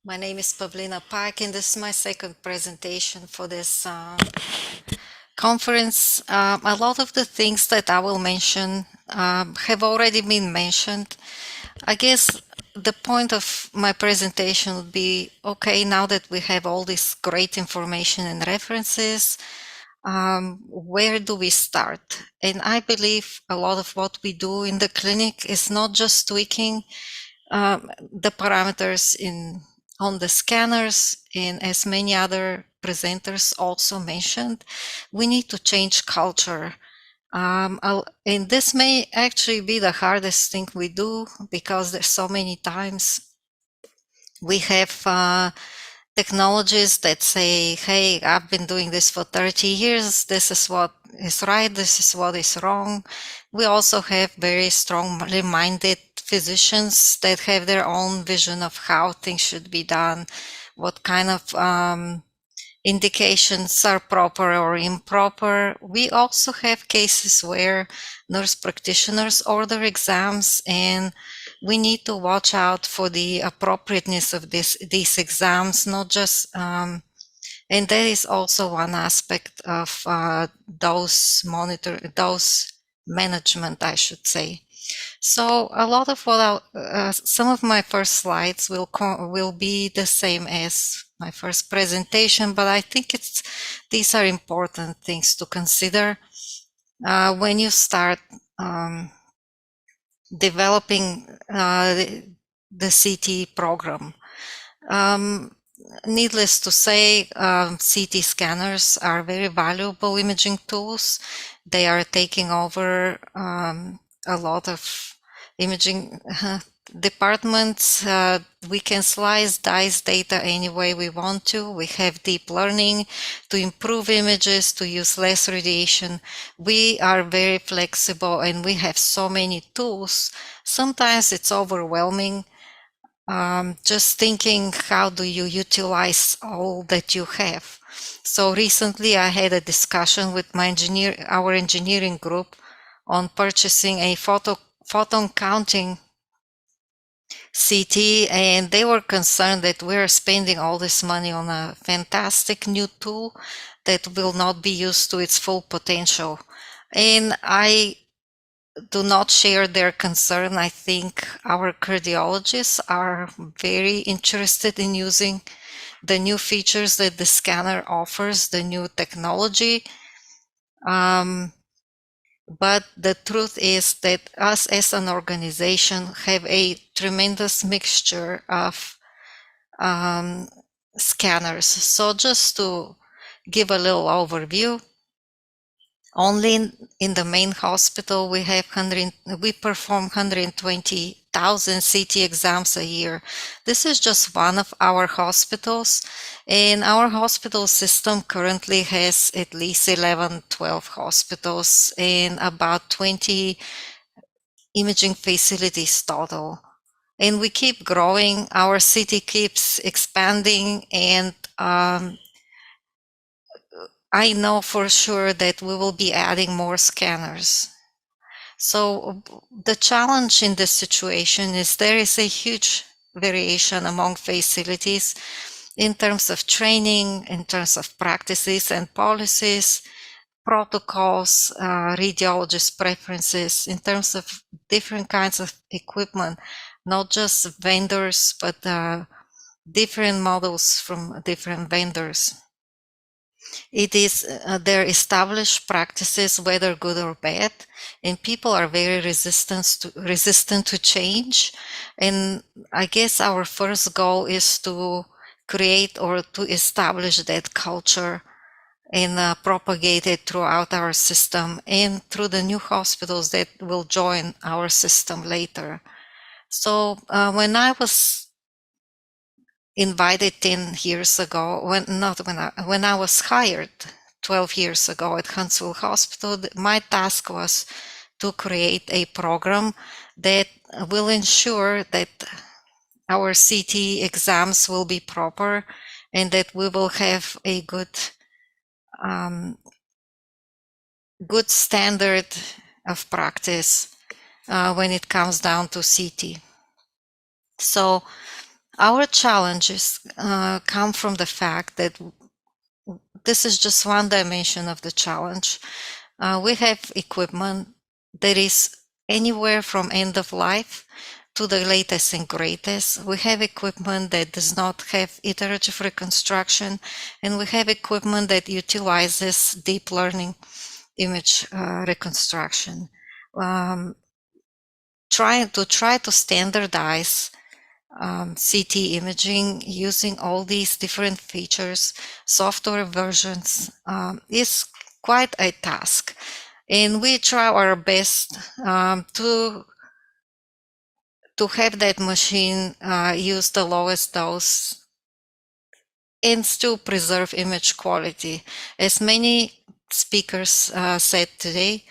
My name is Pavlina Pike, and this is my second presentation for this conference. A lot of the things that I will mention have already been mentioned. I guess the point of my presentation would be, okay, now that we have all this great information and references, where do we start? And I believe a lot of what we do in the clinic is not just tweaking the parameters on the scanners, and as many other presenters also mentioned, we need to change culture. And this may actually be the hardest thing we do because there's so many times we have technologies that say, hey, I've been doing this for 30 years. This is what is right. This is what is wrong. We also have very strongly minded physicians that have their own vision of how things should be done, what kind of indications are proper or improper. We also have cases where nurse practitioners order exams, and we need to watch out for the appropriateness of these exams, not just and that is also one aspect of dose management, I should say. So a lot of what some of my first slides will be the same as my first presentation, but I think these are important things to consider when you start developing the CT program. Needless to say, CT scanners are very valuable imaging tools. They are taking over a lot of imaging departments. We can slice, dice data any way we want to. We have deep learning to improve images, to use less radiation. We are very flexible and we have so many tools. Sometimes it's overwhelming. Just thinking, how do you utilize all that you have? So recently I had a discussion with our engineering group on purchasing a photon counting CT, and they were concerned that we're spending all this money on a fantastic new tool that will not be used to its full potential. And I do not share their concern. I think our cardiologists are very interested in using the new features that the scanner offers, the new technology. But the truth is that us as an organization have a tremendous mixture of scanners. So just to give a little overview, only in the main hospital, we perform 120,000 CT exams a year. This is just one of our hospitals, and our hospital system currently has at least 11, 12 hospitals and about 20 imaging facilities total. And we keep growing. Our city keeps expanding, and I know for sure that we will be adding more scanners. So the challenge in this situation is there is a huge variation among facilities in terms of training, in terms of practices and policies, protocols, radiologist preferences, in terms of different kinds of equipment, not just vendors, but different models from different vendors. It is their established practices, whether good or bad, and people are very resistant to change. And I guess our first goal is to create or to establish that culture and propagate it throughout our system and through the new hospitals that will join our system later. So when I was invited 10 years ago, when I was hired 12 years ago at Huntsville Hospital, my task was to create a program that will ensure that our CT exams will be proper and that we will have a good standard of practice when it comes down to CT. So Our challenges come from the fact that this is just one dimension of the challenge. We have equipment that is anywhere from end of life to the latest and greatest. We have equipment that does not have iterative reconstruction, and we have equipment that utilizes deep learning image reconstruction. Try to standardize CT imaging using all these different features, software versions, is quite a task. And we try our best to have that machine use the lowest dose and still preserve image quality. As many speakers said today,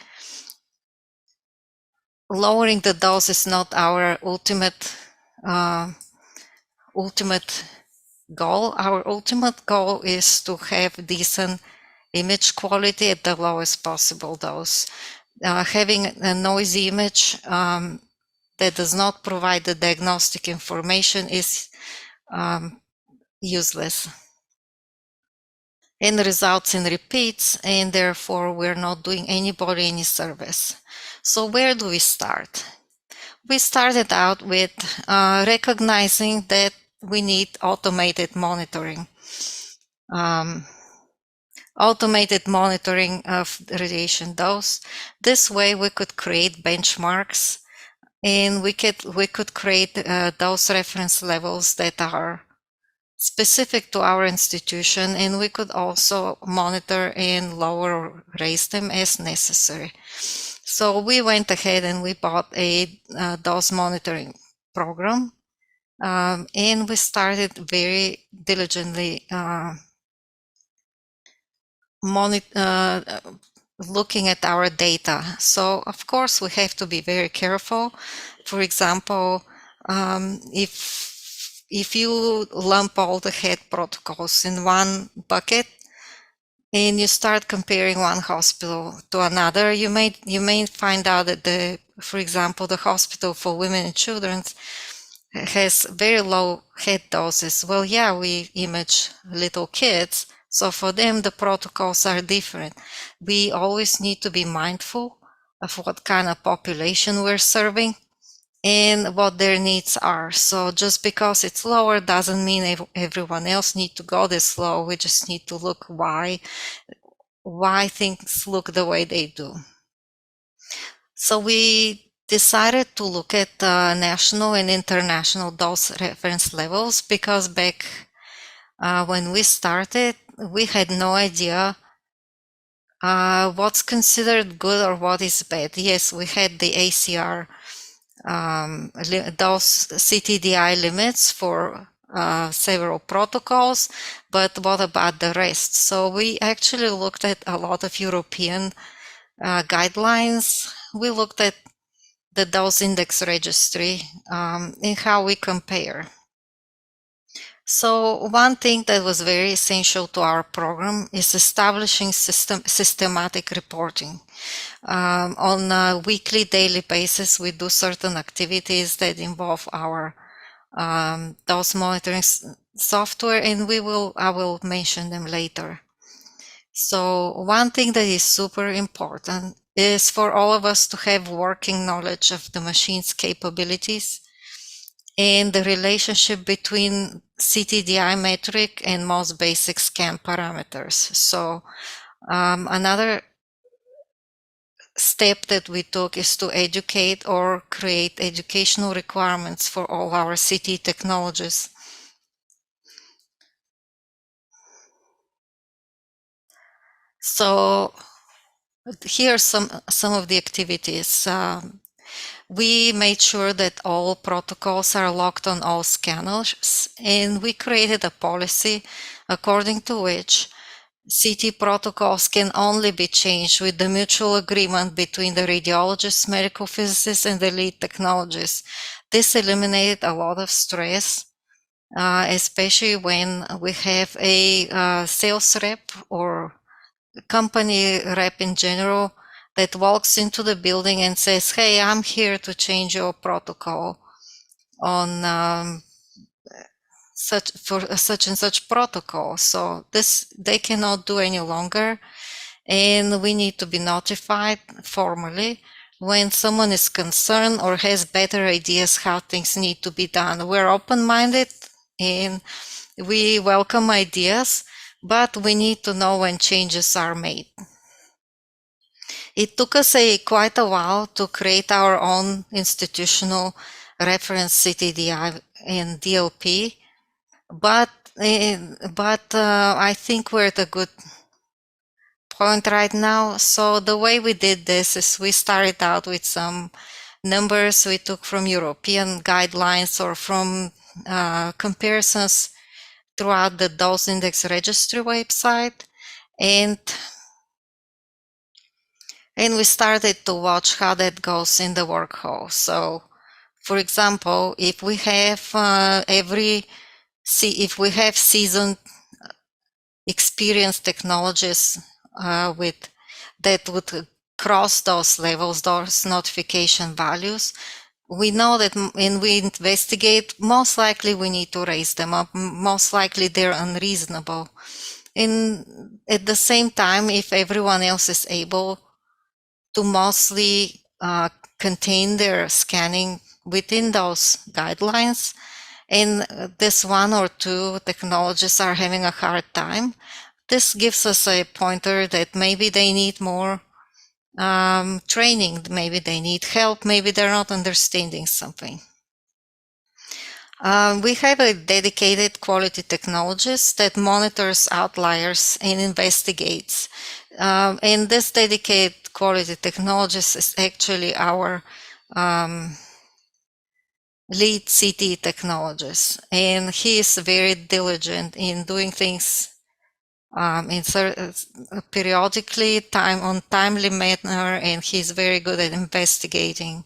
lowering the dose is not our ultimate goal. Our ultimate goal is to have decent image quality at the lowest possible dose. Having a noisy image that does not provide the diagnostic information is useless and results in repeats, and therefore we're not doing anybody any service. So where do we start? We started out with recognizing that we need automated monitoring. Automated monitoring of the radiation dose. This way we could create benchmarks, and we could create dose reference levels that are specific to our institution, and we could also monitor and lower or raise them as necessary. So we went ahead and we bought a dose monitoring program, and we started very diligently looking at our data. So of course we have to be very careful. For example, if you lump all the head protocols in one bucket and you start comparing one hospital to another, you may find out that for example, the hospital for women and children has very low head doses. Well, yeah, we image little kids, so for them the protocols are different. We always need to be mindful of what kind of population we're serving and what their needs are. So just because it's lower doesn't mean everyone else need to go this low. We just need to look why things look the way they do. So we decided to look at national and international dose reference levels because back when we started, we had no idea what's considered good or what is bad. Yes, we had the ACR those CTDI limits for several protocols, but what about the rest? So we actually looked at a lot of European guidelines. We looked at the dose index registry and how we compare. So one thing that was very essential to our program is establishing systematic reporting. On a weekly, daily basis, we do certain activities that involve our dose monitoring software, and I will mention them later. So one thing that is super important is for all of us to have working knowledge of the machine's capabilities and the relationship between CTDI metric and most basic scan parameters. So another step that we took is to educate or create educational requirements for all our CT technologies. So here are some of the activities. We made sure that all protocols are locked on all scanners, and we created a policy according to which CT protocols can only be changed with the mutual agreement between the radiologist, medical physicist, and the lead technologist. This eliminated a lot of stress, especially when we have a sales rep or company rep in general that walks into the building and says, hey, I'm here to change your protocol on such and such protocol. So this they cannot do any longer, and we need to be notified formally when someone is concerned or has better ideas how things need to be done. We're open-minded and we welcome ideas, but we need to know when changes are made. It took us quite a while to create our own institutional reference CTDI and DLP, but I think we're at a good point right now. So the way we did this is we started out with some numbers we took from European guidelines or from comparisons throughout the dose index registry website, and we started to watch how that goes in the workflow. So, for example, if we have if we have seasoned experienced technologists with that would cross those levels, those notification values, we know that when we investigate, most likely we need to raise them up. Most likely they're unreasonable. And at the same time, if everyone else is able to mostly contain their scanning within those guidelines, and this one or two technologists are having a hard time, this gives us a pointer that maybe they need more training, maybe they need help, maybe they're not understanding something. We have a dedicated quality technologist that monitors outliers and investigates. And this dedicated quality technologist is actually our lead CT technologist. And he is very diligent in doing things periodically, on timely manner, and he's very good at investigating.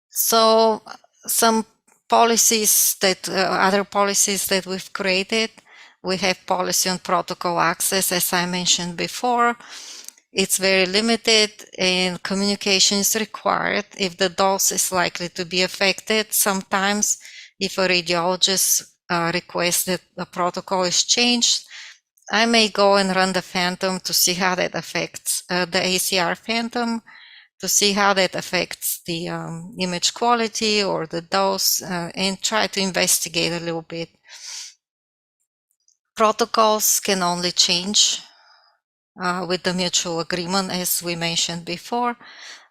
So some policies that other policies that we've created, we have policy on protocol access, as I mentioned before. It's very limited and communication is required if the dose is likely to be affected. Sometimes if a radiologist requests that the protocol is changed, I may go and run the phantom to see how that affects the ACR phantom, to see how that affects the image quality or the dose, and try to investigate a little bit. Protocols can only change with the mutual agreement, as we mentioned before.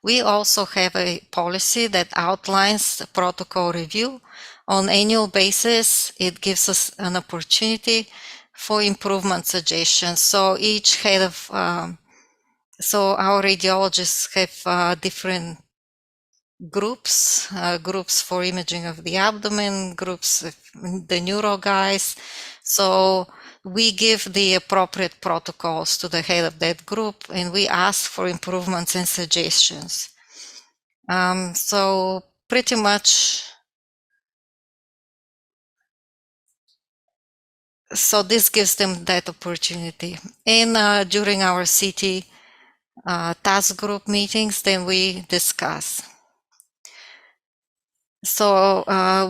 We also have a policy that outlines the protocol review. On annual basis, it gives us an opportunity for improvement suggestions. So each head of, so our radiologists have different groups, groups for imaging of the abdomen, groups of the neuro guys. So we give the appropriate protocols to the head of that group, and we ask for improvements and suggestions. So pretty much, so this gives them that opportunity. And during our CT task group meetings, then we discuss. So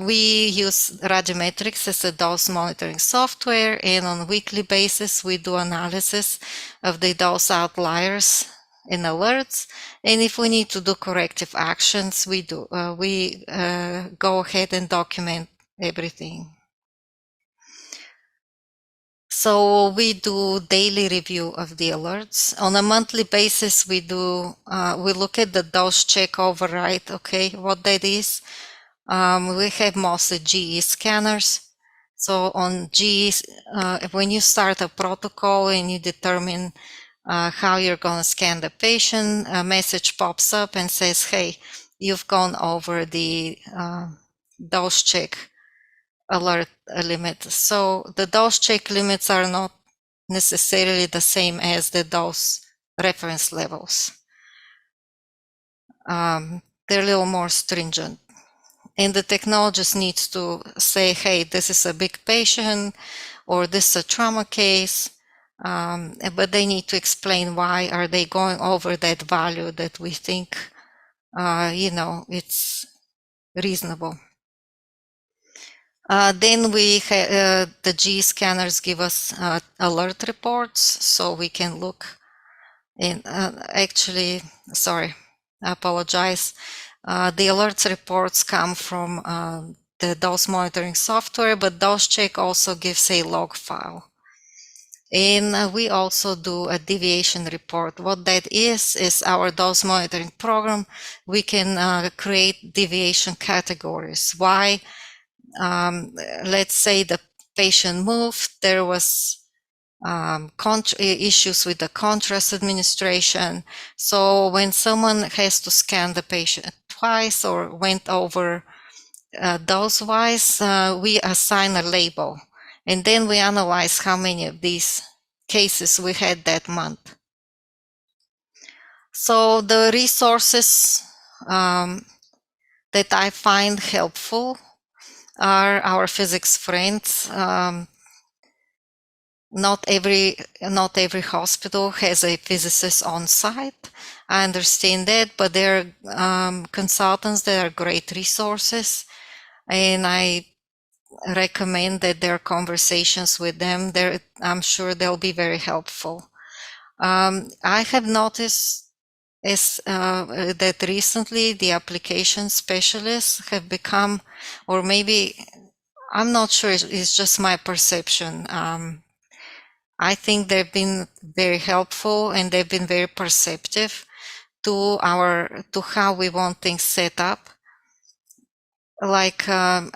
we use Radiometrics as a dose monitoring software, and on a weekly basis we do analysis of the dose outliers and alerts. And if we need to do corrective actions, we do. We go ahead and document everything. So we do daily review of the alerts. On a monthly basis, we do. We look at the dose check override. Okay, what that is. We have mostly GE scanners. So on GE, when you start a protocol and you determine how you're going to scan the patient, a message pops up and says, hey, you've gone over the dose check alert limit. So the dose check limits are not necessarily the same as the dose reference levels. They're a little more stringent. And the technologist needs to say, hey, this is a big patient or this is a trauma case, but they need to explain why are they going over that value that we think, it's reasonable. Then the G scanners give us alert reports, so we can look in. Actually, sorry, I apologize. The alerts reports come from the dose monitoring software, but dose check also gives a log file. And we also do a deviation report. What that is our dose monitoring program. We can create deviation categories. Why? Let's say the patient moved, there was issues with the contrast administration. So when someone has to scan the patient twice or went over dose-wise, we assign a label. And then we analyze how many of these cases we had that month. So the resources that I find helpful are our physics friends. Not every hospital has a physicist on site. I understand that, but there are consultants that are great resources, and I recommend that there are conversations with them. I'm sure they'll be very helpful. I have noticed that recently the application specialists have become, or maybe I'm not sure, it's just my perception. I think they've been very helpful and they've been very perceptive to how we want things set up. Like a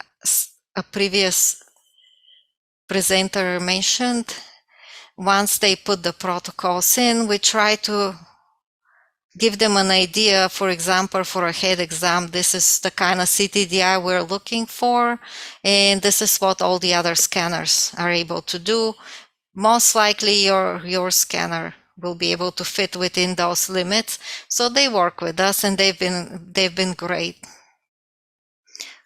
previous presenter mentioned, once they put the protocols in, we try to give them an idea. For example, for a head exam, this is the kind of CTDI we're looking for, and this is what all the other scanners are able to do. Most likely your scanner will be able to fit within those limits. So they work with us, and they've been great.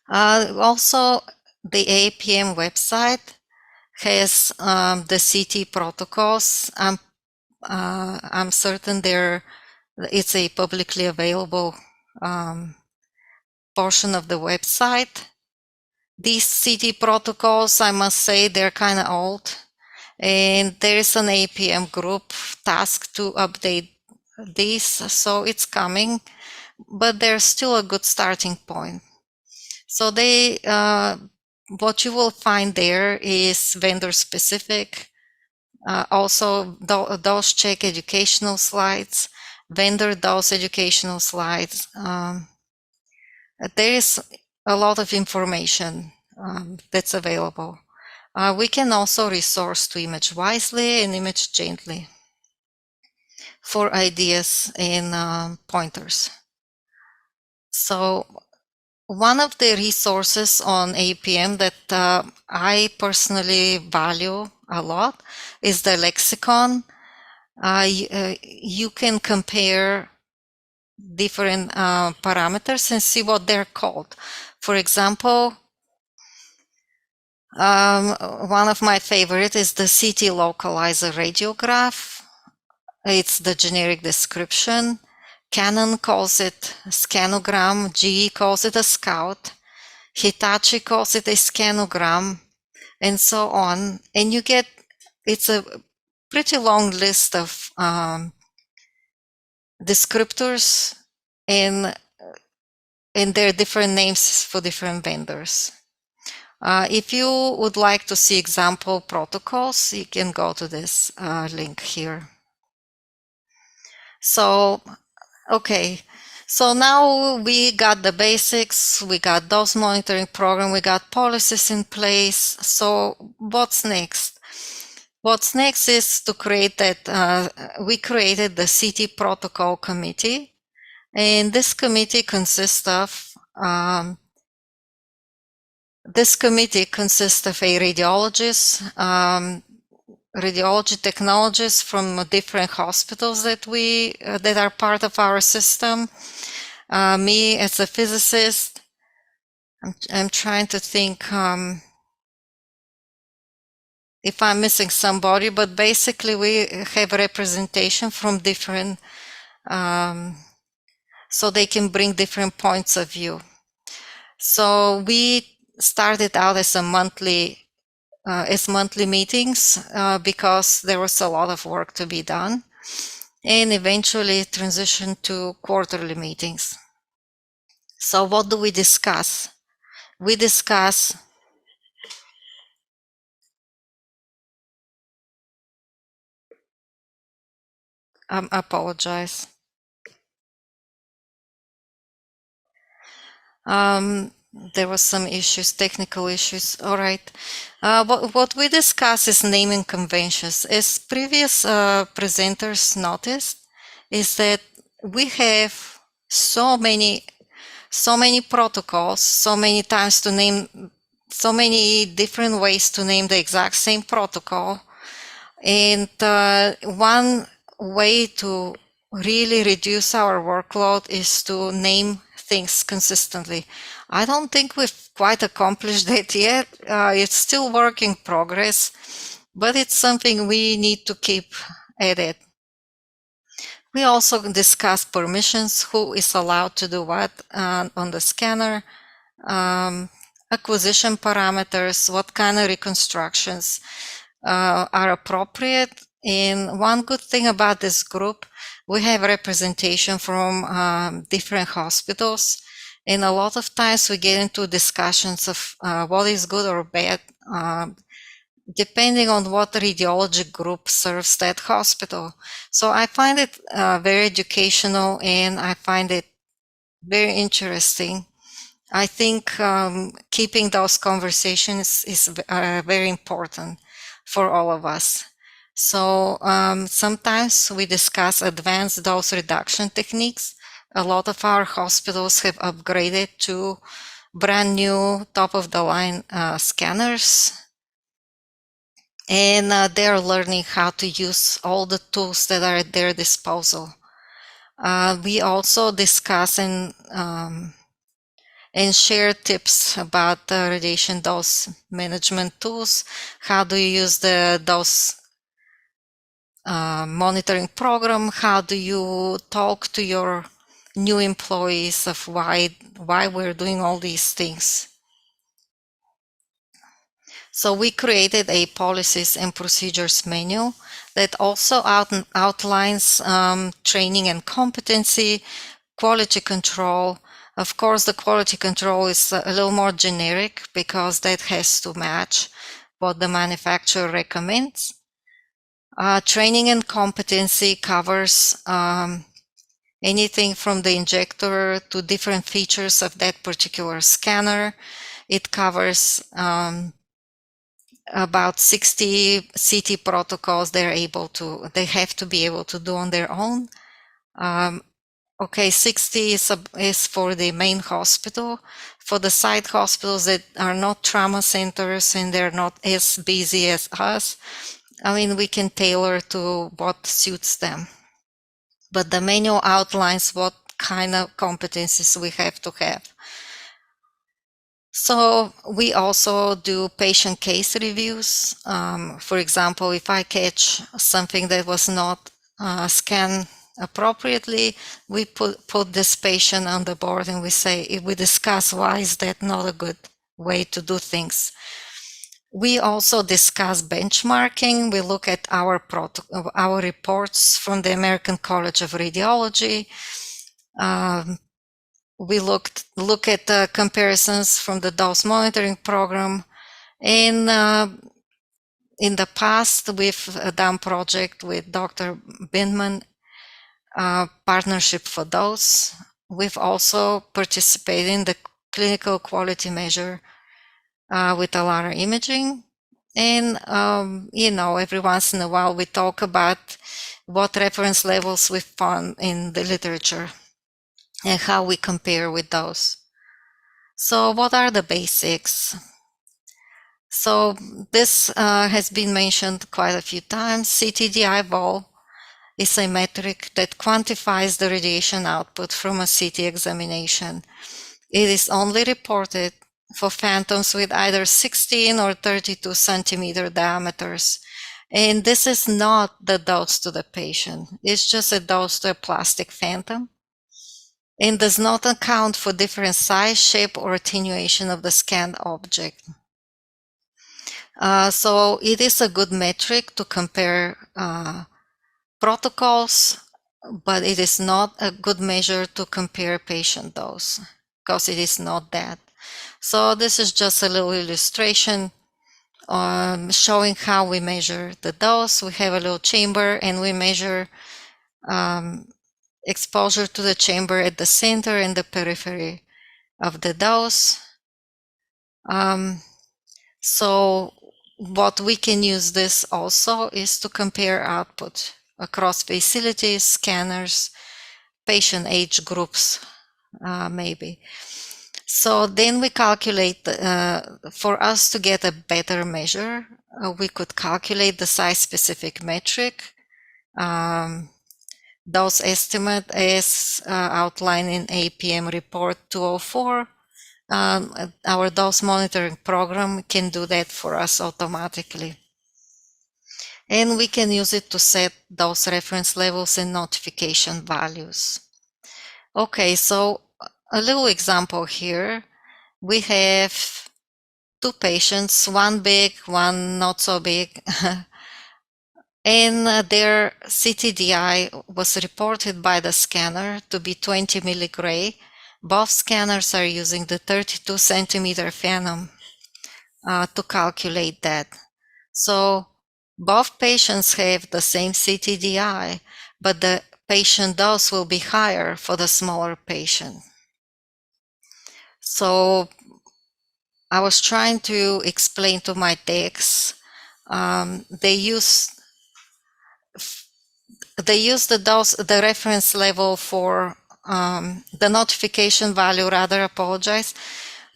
Also, the APM website has the CT protocols. I'm certain it's a publicly available portion of the website. These CT protocols, I must say, they're kind of old. And there is an APM group tasked to update these, so it's coming, but they're still a good starting point. So what you will find there is vendor specific, also dose check educational slides, vendor dose educational slides. There is a lot of information that's available. We can also resource to image wisely and image gently for ideas and pointers. So one of the resources on APM that I personally value a lot is the lexicon. You can compare different parameters and see what they're called. For example, one of my favorite is the CT localizer radiograph. It's the generic description. Canon calls it scanogram, GE calls it a scout, Hitachi calls it a scanogram, and so on. And it's a pretty long list of descriptors, and there are different names for different vendors. If you would like to see example protocols, you can go to this link here. So, okay. So now we got the basics, we got dose monitoring program, we got policies in place. So what's next? What's next is to create we created the CT protocol committee. And this committee consists of a radiologist, radiology technologists from different hospitals that are part of our system. Me as a physicist, I'm trying to think if I'm missing somebody, but basically we have representation from different, so they can bring different points of view. So we started out as monthly meetings because there was a lot of work to be done, and eventually transitioned to quarterly meetings. So what do we discuss? We discuss apologize. There was some issues, technical issues. All right. What we discuss is naming conventions. As previous presenters noticed, is that we have so many protocols, so many times to name, so many different ways to name the exact same protocol. And one way to really reduce our workload is to name things consistently. I don't think we've quite accomplished that yet. It's still work in progress, but it's something we need to keep at it. We also discuss permissions, who is allowed to do what on the scanner, acquisition parameters, what kind of reconstructions are appropriate. And one good thing about this group, we have representation from different hospitals. And a lot of times we get into discussions of what is good or bad, depending on what radiology group serves that hospital. So I find it very educational, and I find it very interesting. I think keeping those conversations is very important for all of us. So sometimes we discuss advanced dose reduction techniques. A lot of our hospitals have upgraded to brand new top of the line scanners, and they're learning how to use all the tools that are at their disposal. We also discuss and share tips about the radiation dose management tools. How do you use the dose monitoring program? How do you talk to your new employees of why we're doing all these things? So we created a policies and procedures manual that also outlines training and competency, quality control. Of course, the quality control is a little more generic because that has to match what the manufacturer recommends. Training and competency covers anything from the injector to different features of that particular scanner. It covers about 60 CT protocols they have to be able to do on their own. Okay, 60 is for the main hospital. For the side hospitals that are not trauma centers and they're not as busy as us, I mean, we can tailor to what suits them. But the manual outlines what kind of competencies we have to have. So we also do patient case reviews. For example, if I catch something that was not scanned appropriately, we put this patient on the board and we discuss why is that not a good way to do things. We also discuss benchmarking. We look at our reports from the American College of Radiology. We look at the comparisons from the dose monitoring program. And in the past, we've done project with Dr. Binman, partnership for dose. We've also participated in the clinical quality measure with Alara imaging. And, every once in a while we talk about what reference levels we found in the literature and how we compare with those. So what are the basics? So this has been mentioned quite a few times. CTDI vol is a metric that quantifies the radiation output from a CT examination. It is only reported for phantoms with either 16 or 32 centimeter diameters. And this is not the dose to the patient. It's just a dose to a plastic phantom. and does not account for different size, shape, or attenuation of the scanned object. So it is a good metric to compare protocols, but it is not a good measure to compare patient dose because it is not that. So this is just a little illustration showing how we measure the dose. We have a little chamber and we measure exposure to the chamber at the center and the periphery of the dose. So what we can use this also is to compare output across facilities, scanners, patient age groups, maybe. So then we calculate, for us to get a better measure, we could calculate the size-specific metric. Dose estimate is outlined in APM report 204. Our dose monitoring program can do that for us automatically. And we can use it to set dose reference levels and notification values. Okay, so a little example here. We have two patients, one big, one not so big. And their CTDI was reported by the scanner to be 20 milligray. Both scanners are using the 32 centimeter phantom to calculate that. So both patients have the same CTDI, but the patient dose will be higher for the smaller patient. So I was trying to explain to my techs, they use the dose, the reference level for the notification value, rather apologize.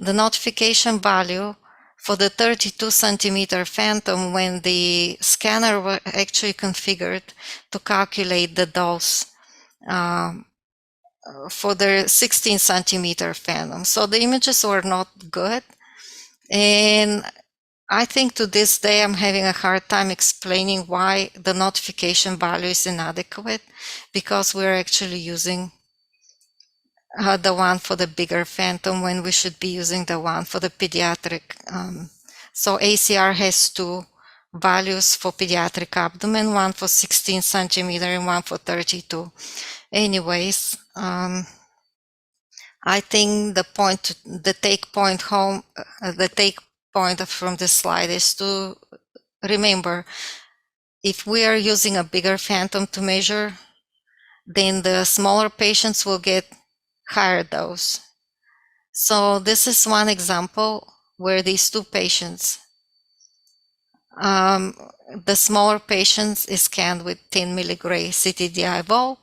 The notification value for the 32 centimeter phantom when the scanner was actually configured to calculate the dose for the 16 centimeter phantom. So the images were not good. And I think to this day, I'm having a hard time explaining why the notification value is inadequate, because we're actually using the one for the bigger phantom when we should be using the one for the pediatric. So ACR has two values for pediatric abdomen, one for 16 centimeter and one for 32. Anyways, I think the take point from this slide is to remember, if we are using a bigger phantom to measure, then the smaller patients will get higher dose. So this is one example where these two patients, the smaller patients is scanned with 10 milligray CTDI vol,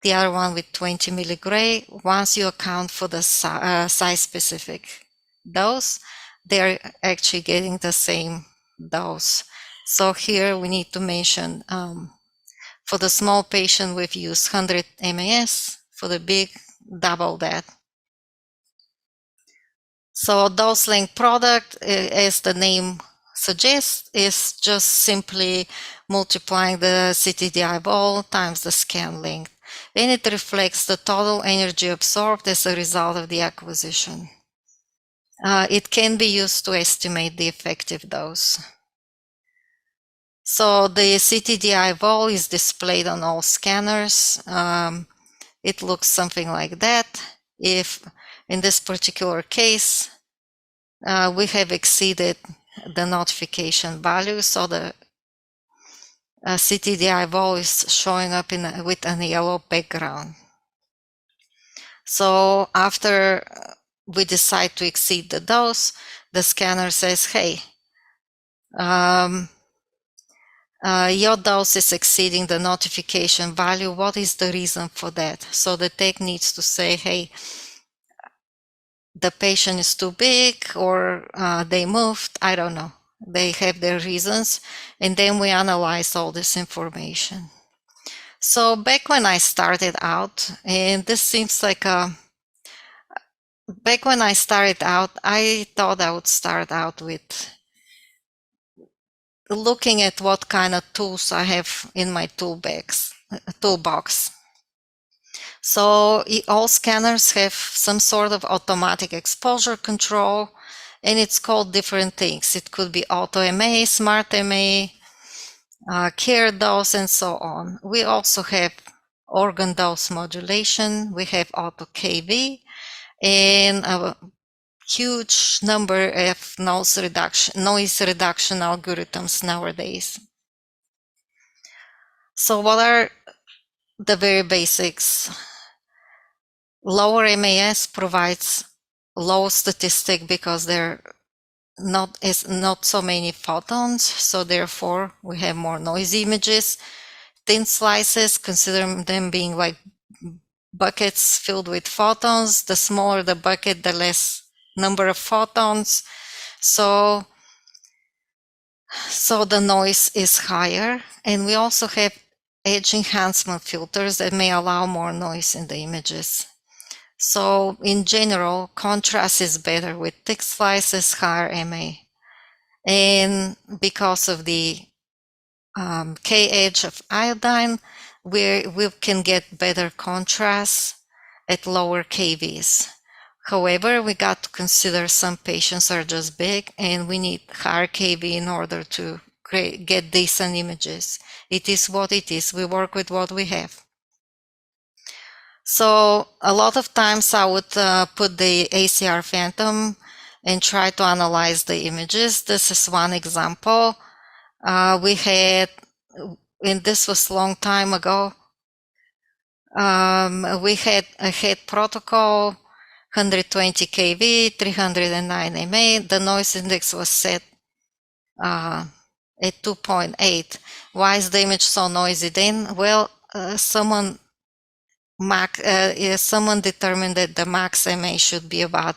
the other one with 20 milligray. Once you account for the size-specific dose, they're actually getting the same dose. So here we need to mention, for the small patient, we've used 100 MAS. For the big, double that. So dose length product, as the name suggests, is just simply multiplying the CTDI vol times the scan length. And it reflects the total energy absorbed as a result of the acquisition. It can be used to estimate the effective dose. So the CTDI vol is displayed on all scanners. It looks something like that. If in this particular case, we have exceeded the notification value, so the CTDI vol is showing up with a yellow background. So after we decide to exceed the dose, the scanner says, hey, your dose is exceeding the notification value. What is the reason for that? So the tech needs to say, hey, the patient is too big, or they moved, I don't know. They have their reasons, and then we analyze all this information. So back when I started out, and this seems like back when I started out, I thought I would start out with looking at what kind of tools I have in my toolbox. So all scanners have some sort of automatic exposure control, and it's called different things. It could be auto MA, smart MA, care dose, and so on. We also have organ dose modulation. We have auto KV, and a huge number of noise reduction algorithms nowadays. So what are the very basics? Lower MAS provides low statistic because there not so many photons, so therefore we have more noisy images. Thin slices, consider them being like buckets filled with photons. The smaller the bucket, the less number of photons. So the noise is higher. And we also have edge enhancement filters that may allow more noise in the images. So in general, contrast is better with thick slices, higher MA. And because of the K edge of iodine, we can get better contrast at lower KVs. However, we got to consider some patients are just big and we need higher KV in order to get decent images. It is what it is. We work with what we have. So a lot of times I would put the ACR phantom and try to analyze the images. This is one example. We had, and this was a long time ago, we had a head protocol, 120 kV, 309 MA. The noise index was set at 2.8. Why is the image so noisy then? Well, someone determined that the max MA should be about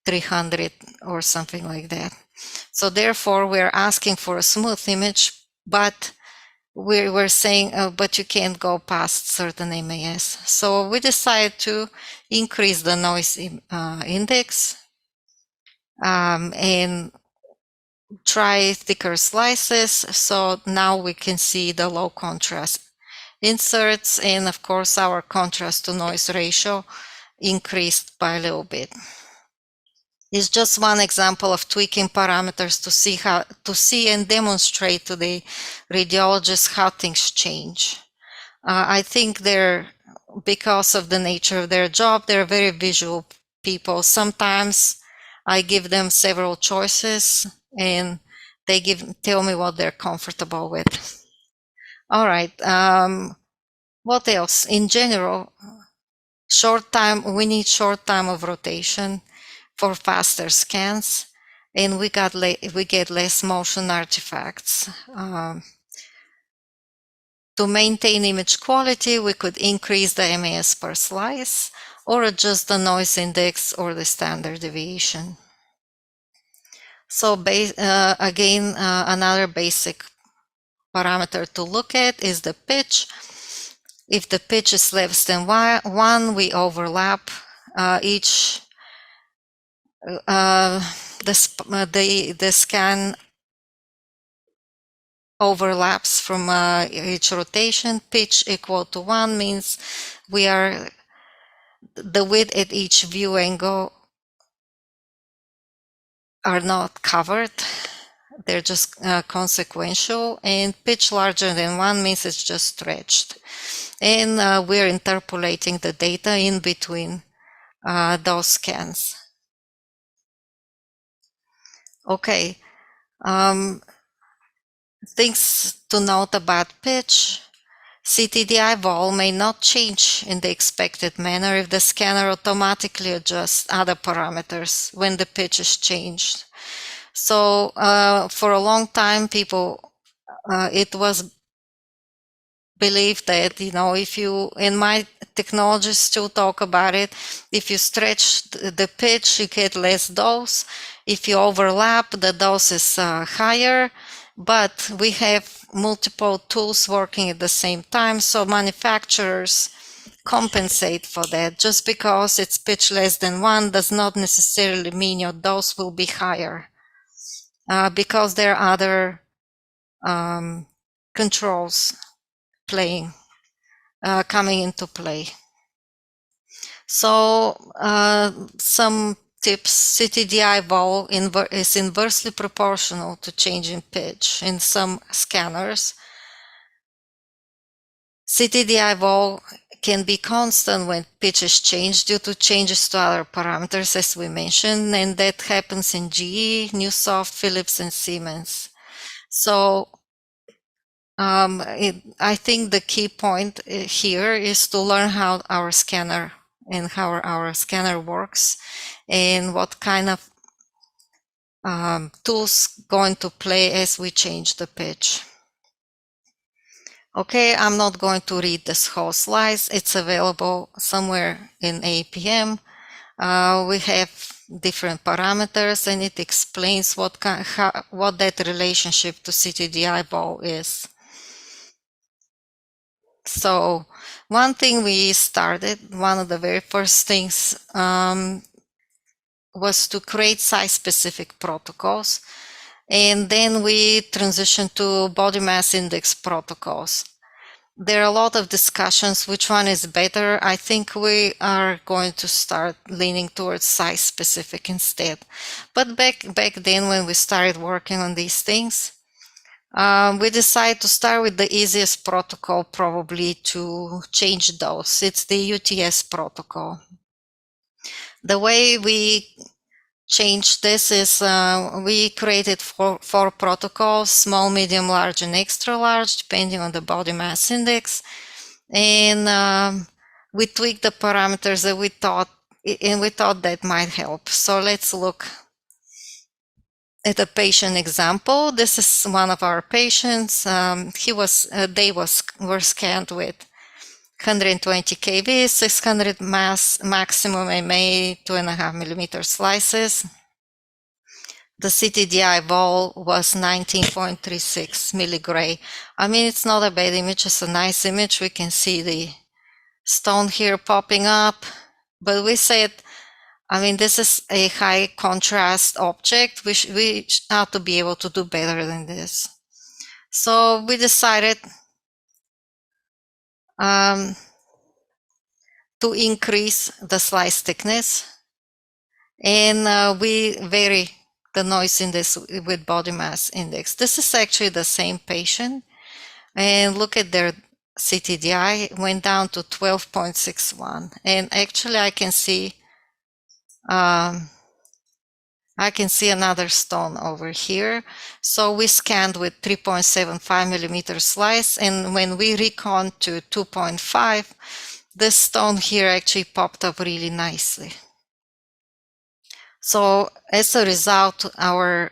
300 or something like that. So therefore, we're asking for a smooth image, but we're saying, but you can't go past certain MAS. So we decided to increase the noise index and try thicker slices. So now we can see the low contrast inserts, and of course our contrast to noise ratio increased by a little bit. It's just one example of tweaking parameters to see and demonstrate to the radiologists how things change. I think because of the nature of their job, they're very visual people. Sometimes I give them several choices and they tell me what they're comfortable with. All right. What else? In general, we need short time of rotation for faster scans, and we get less motion artifacts. To maintain image quality, we could increase the MAS per slice or adjust the noise index or the standard deviation. So again, another basic parameter to look at is the pitch. If the pitch is less than 1, we overlap each the scan overlaps from each rotation. Pitch equal to 1 means the width at each view angle are not covered. They're just consequential, and pitch larger than 1 means it's just stretched. And we're interpolating the data in between those scans. Okay. Things to note about pitch. CTDI vol may not change in the expected manner if the scanner automatically adjusts other parameters when the pitch is changed. So for a long time, it was believed that, if you, and my technologists still talk about it, if you stretch the pitch, you get less dose. If you overlap, the dose is higher. But we have multiple tools working at the same time, so manufacturers compensate for that. Just because it's pitch less than 1 does not necessarily mean your dose will be higher, because there are other controls coming into play. So some tips: CTDI vol is inversely proportional to change in pitch in some scanners. CTDI vol can be constant when pitch is changed due to changes to other parameters, as we mentioned, and that happens in GE, Newsoft, Philips, and Siemens. So I think the key point here is to learn how our scanner works, and what kind of tools going to play as we change the pitch. Okay, I'm not going to read this whole slides. It's available somewhere in APM. We have different parameters, and it explains what that relationship to CTDI ball is. So one thing we started, one of the very first things was to create site-specific protocols. And then we transitioned to body mass index protocols. There are a lot of discussions which one is better. I think we are going to start leaning towards size specific instead. But back then, when we started working on these things, we decided to start with the easiest protocol probably to change those. It's the UTS protocol. The way we changed this is we created four protocols: small, medium, large, and extra large, depending on the body mass index. And we tweaked the parameters that we thought that might help. So let's look at a patient example. This is one of our patients. They were scanned with 120 kV, 600 maximum MA, 2.5 millimeter slices. The CTDI vol was 19.36 milligray. I mean, it's not a bad image, it's a nice image. We can see the stone here popping up, but we said, I mean, this is a high contrast object. We ought to be able to do better than this. So we decided to increase the slice thickness, and we vary the noise index with body mass index. This is actually the same patient, and look at their CTDI went down to 12.61, and actually I can see another stone over here. So we scanned with 3.75 millimeter slice, and when we recon to 2.5, this stone here actually popped up really nicely. So as a result, our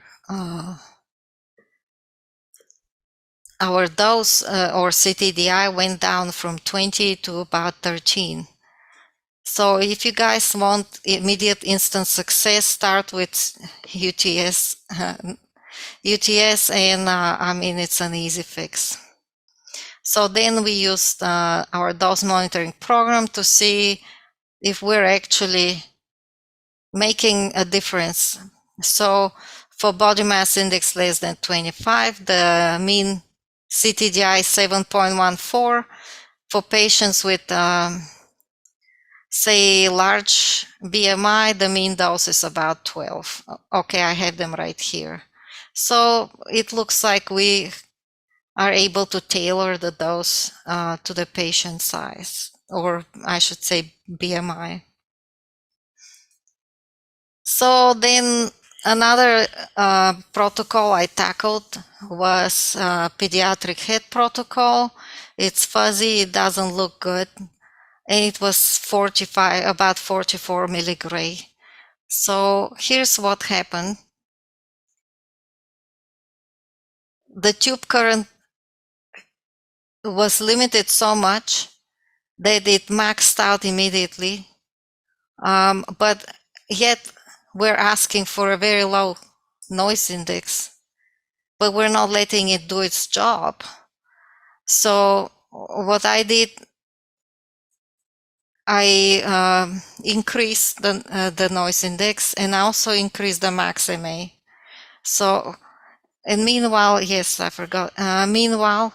dose or CTDI went down from 20 to about 13. So if you guys want immediate instant success, start with UTS, and I mean, it's an easy fix. So then we used our dose monitoring program to see if we're actually making a difference. So for body mass index less than 25, the mean CTDI 7.14. For patients with say large BMI, the mean dose is about 12. Okay, I have them right here. So it looks like we are able to tailor the dose to the patient size, or I should say BMI. So then another protocol I tackled was pediatric head protocol. It's fuzzy, it doesn't look good, and it was about 44 milligray. So here's what happened. The tube current was limited so much that it maxed out immediately, but yet we're asking for a very low noise index, but we're not letting it do its job. So what I did, I increased the noise index and also increased the max MA. So, and meanwhile, yes, I forgot. Meanwhile,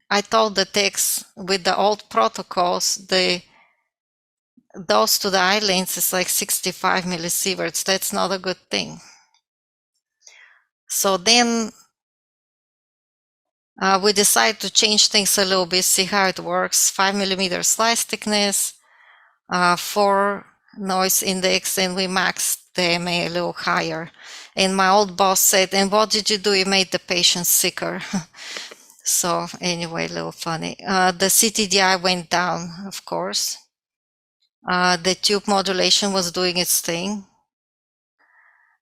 I told the techs with the old protocols, dose to the eye lens is like 65 millisieverts. That's not a good thing. So then we decide to change things a little bit, see how it works. 5 millimeter slice thickness, 4 noise index, and we maxed the MA a little higher. And my old boss said, "And what did you do? You made the patient sicker." So anyway, a little funny. The CTDI went down, of course. The tube modulation was doing its thing.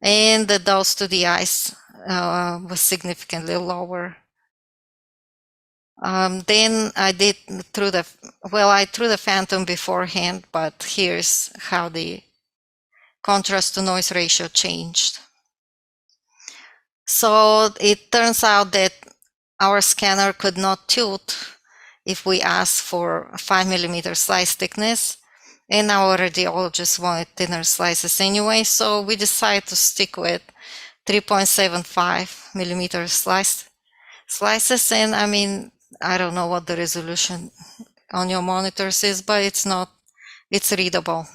And the dose to the eyes was significantly lower. Then I did I threw the phantom beforehand, but here's how the contrast to noise ratio changed. So it turns out that our scanner could not tilt if we asked for 5 millimeter slice thickness, and our radiologist wanted thinner slices anyway, so we decided to stick with 3.75 millimeter slices. And I mean, I don't know what the resolution on your monitors is, but it's readable.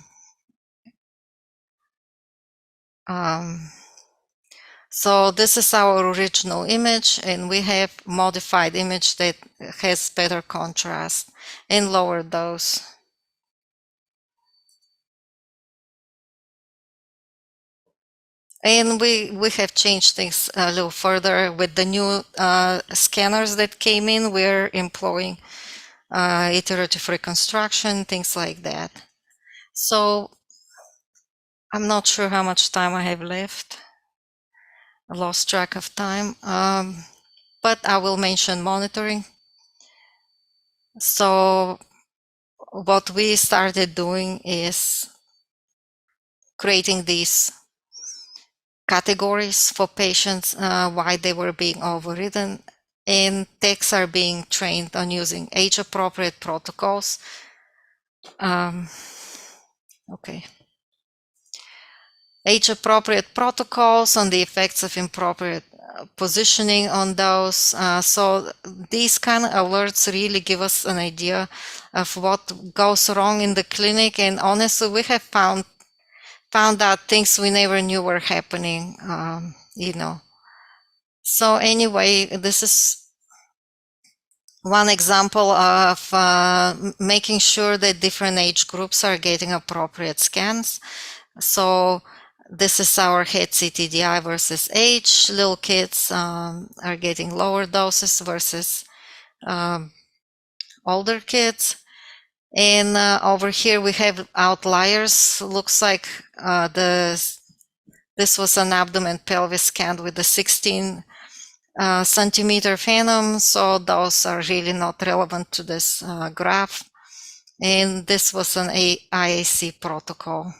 So this is our original image, and we have modified image that has better contrast and lower dose. And we have changed things a little further with the new scanners that came in. We're employing iterative reconstruction, things like that. So I'm not sure how much time I have left. I lost track of time, but I will mention monitoring. So what we started doing is creating these categories for patients, why they were being overridden, and techs are being trained on using age-appropriate protocols. Okay. Age-appropriate protocols on the effects of inappropriate positioning on those. So these kind of alerts really give us an idea of what goes wrong in the clinic. And honestly, we have found out things we never knew were happening, So anyway, this is one example of making sure that different age groups are getting appropriate scans. So this is our head CTDI versus age. Little kids are getting lower doses versus older kids. And over here we have outliers. Looks like this was an abdomen pelvis scan with a 16 centimeter phantom. So those are really not relevant to this graph. And this was an IAC protocol.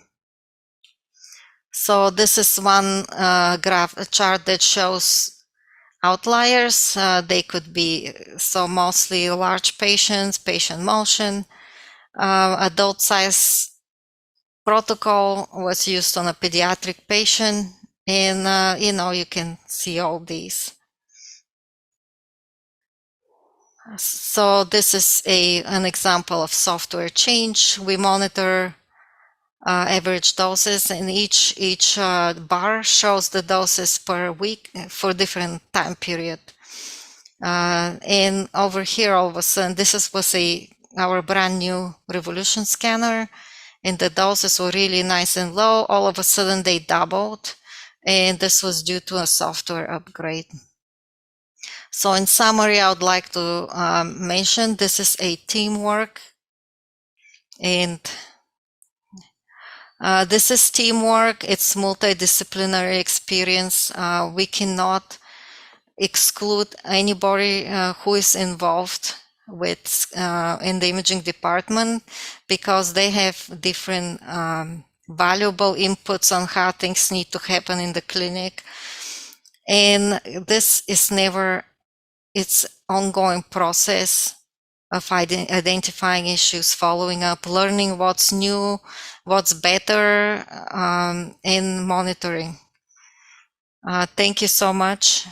So this is one a chart that shows outliers. They could be, so mostly large patients, patient motion. Adult size protocol was used on a pediatric patient, and you can see all these. So this is an example of software change. We monitor average doses, and each bar shows the doses per week for different time period. And over here, all of a sudden, this was our brand new Revolution scanner, and the doses were really nice and low. All of a sudden, they doubled, and this was due to a software upgrade. So in summary, I would like to mention this is a teamwork, and this is teamwork. It's multidisciplinary experience. We cannot exclude anybody who is involved with in the imaging department, because they have different valuable inputs on how things need to happen in the clinic. And this is it's ongoing process of identifying issues, following up, learning what's new, what's better, and monitoring. Thank you so much.